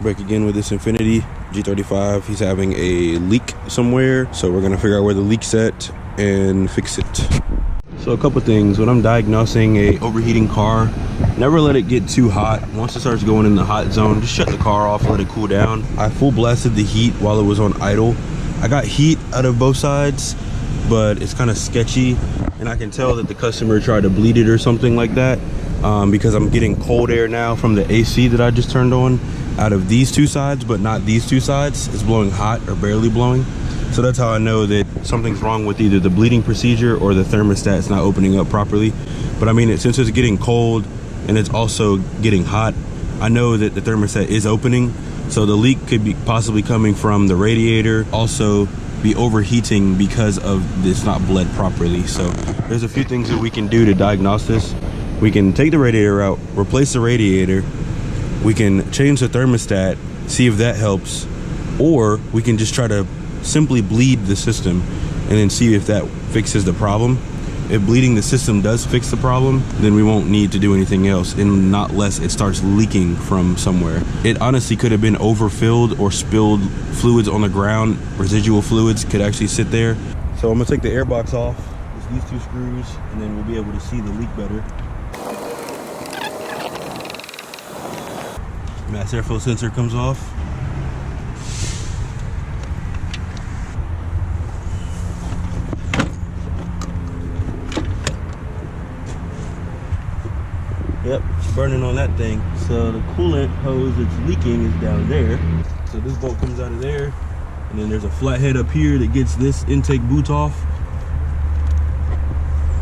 Back again with this Infiniti G35. He's having a leak somewhere, so we're gonna figure out where the leak's at and fix it. So a couple things. When I'm diagnosing a overheating car, never let it get too hot. Once it starts going in the hot zone, just shut the car off, let it cool down. I full blasted the heat while it was on idle. I got heat out of both sides, but it's kind of sketchy, and I can tell that the customer tried to bleed it or something like that, because I'm getting cold air now from the AC that I just turned on out of these two sides, but not these two sides. It's blowing hot or barely blowing. So that's how I know that something's wrong with either the bleeding procedure or the thermostat's not opening up properly. But I mean, since it's getting cold and it's also getting hot, I know that the thermostat is opening. So the leak could be possibly coming from the radiator, also be overheating because of this not bled properly. So there's a few things that we can do to diagnose this. We can take the radiator out, replace the radiator. We can change the thermostat, see if that helps, or we can just try to simply bleed the system and then see if that fixes the problem. If bleeding the system does fix the problem, then we won't need to do anything else, and not less it starts leaking from somewhere. It honestly could have been overfilled or spilled fluids on the ground. Residual fluids could actually sit there. So I'm gonna take the air box off, just these two screws, and then we'll be able to see the leak better. Mass airflow sensor comes off. Yep, it's burning on that thing. So the coolant hose that's leaking is down there. So this bolt comes out of there, and then there's a flathead up here that gets this intake boot off.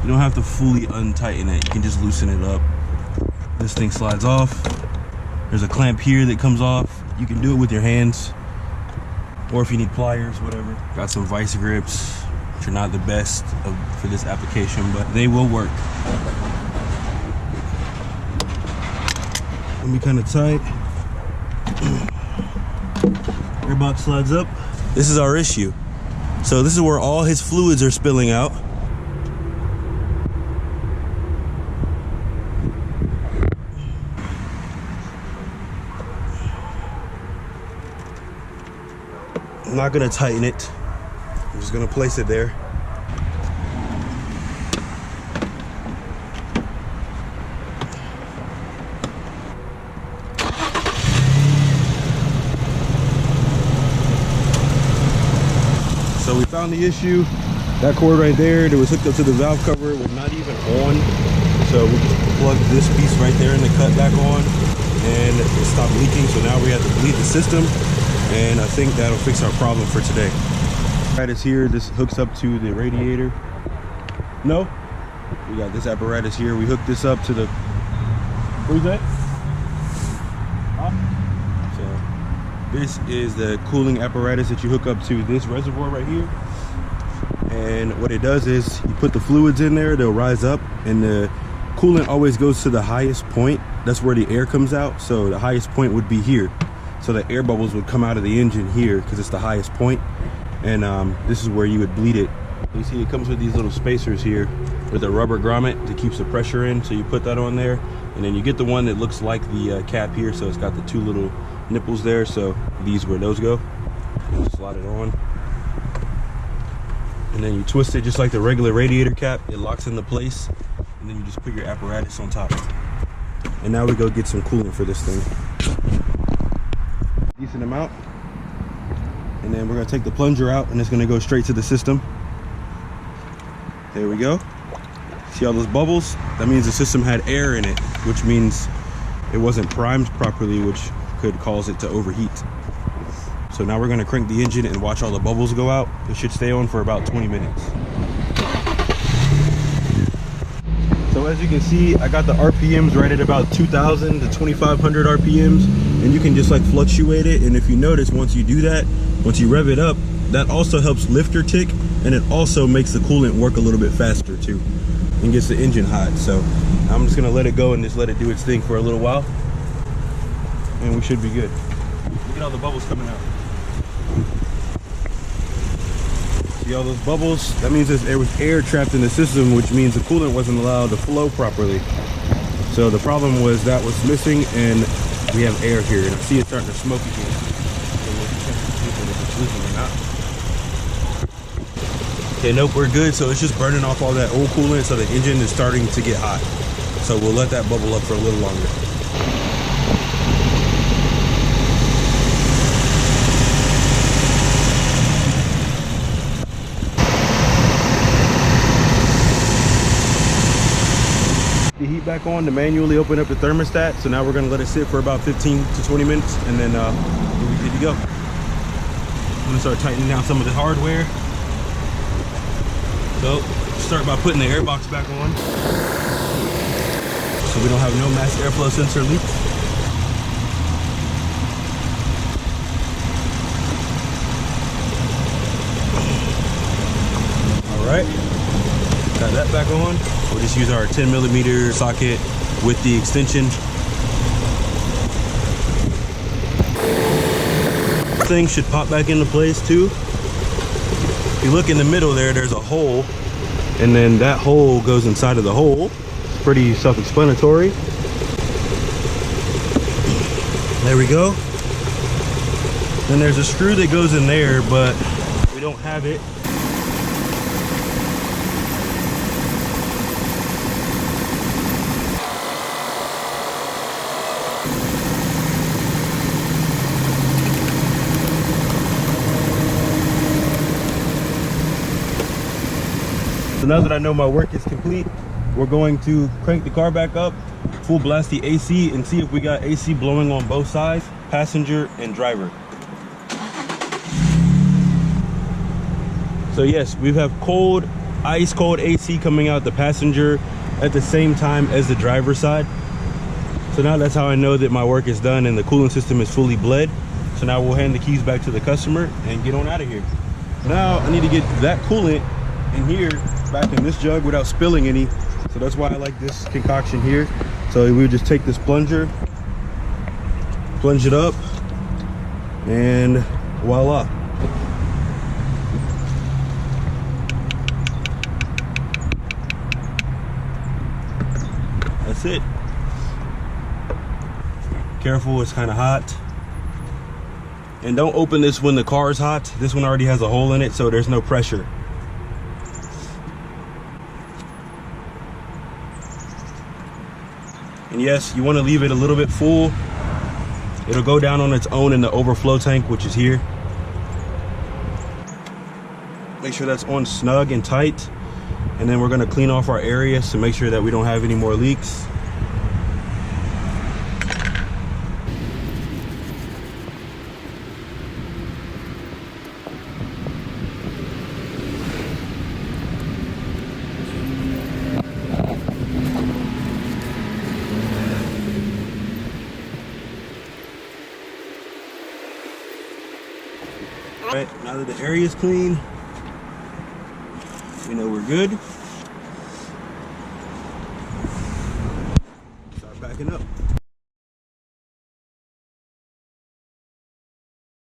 You don't have to fully untighten it, you can just loosen it up. This thing slides off. There's a clamp here that comes off. You can do it with your hands, or if you need pliers, whatever. Got some vice grips, which are not the best for this application, but they will work. Let me kind of tight. Airbox slides up. This is our issue. So this is where all his fluids are spilling out. I'm not gonna tighten it. I'm just gonna place it there. So we found the issue. That cord right there that was hooked up to the valve cover was not even on. So we just plugged this piece right there in the cut back on, and it stopped leaking. So now we have to bleed the system, and I think that'll fix our problem for today. Apparatus here, this hooks up to the radiator. No, we got this apparatus here. We hooked this up to the, where's that? So this is the cooling apparatus that you hook up to this reservoir right here. And what it does is you put the fluids in there, they'll rise up, and the coolant always goes to the highest point. That's where the air comes out. So the highest point would be here. So the air bubbles would come out of the engine here because it's the highest point. And this is where you would bleed it. You see it comes with these little spacers here with a rubber grommet that keeps the pressure in. So you put that on there, and then you get the one that looks like the cap here. So it's got the two little nipples there. So these where those go. You slide it on. And then you twist it just like the regular radiator cap. It locks into place. And then you just put your apparatus on top. And now we go get some coolant for this thing. Decent amount. And then we're gonna take the plunger out, and it's gonna go straight to the system. There we go. See all those bubbles? That means the system had air in it, which means it wasn't primed properly, which could cause it to overheat. So now we're gonna crank the engine and watch all the bubbles go out. It should stay on for about 20 minutes. So as you can see, I got the RPMs right at about 2,000 to 2,500 RPMs, and you can just like fluctuate it. And if you notice, once you do that, once you rev it up, that also helps lift your tick, and it also makes the coolant work a little bit faster too, and gets the engine hot. So I'm just gonna let it go and just let it do its thing for a little while, and we should be good. Look at all the bubbles coming out. See all those bubbles? That means there was air trapped in the system, which means the coolant wasn't allowed to flow properly. So the problem was that was missing, and we have air here, and I see it starting to smoke again. So we'll check to see if it's leaking or not. Okay, nope, we're good. So it's just burning off all that old coolant, so the engine is starting to get hot. So we'll let that bubble up for a little longer. The heat back on to manually open up the thermostat. So now we're gonna let it sit for about 15 to 20 minutes, and then we'll be good to go. I'm gonna start tightening down some of the hardware. So start by putting the air box back on, so we don't have no mass airflow sensor leaks. All right, got that back on. We'll just use our 10mm socket with the extension. Thing should pop back into place too. If you look in the middle there, there's a hole, and then that hole goes inside of the hole. It's pretty self-explanatory. There we go. Then there's a screw that goes in there, but we don't have it. So now that I know my work is complete, we're going to crank the car back up, full blast the AC, and see if we got AC blowing on both sides, passenger and driver. So yes, we have cold, ice cold AC coming out the passenger at the same time as the driver's side. So now that's how I know that my work is done and the cooling system is fully bled. So now we'll hand the keys back to the customer and get on out of here. Now I need to get that coolant in here, back in this jug without spilling any. So that's why I like this concoction here. So we would just take this plunger, plunge it up, and voila. That's it. Careful, it's kind of hot. And don't open this when the car is hot. This one already has a hole in it, so there's no pressure. And yes, you want to leave it a little bit full. It'll go down on its own in the overflow tank, which is here. Make sure that's on snug and tight. And then we're going to clean off our areas to make sure that we don't have any more leaks. All right, now that the area is clean, we know we're good. Start backing up.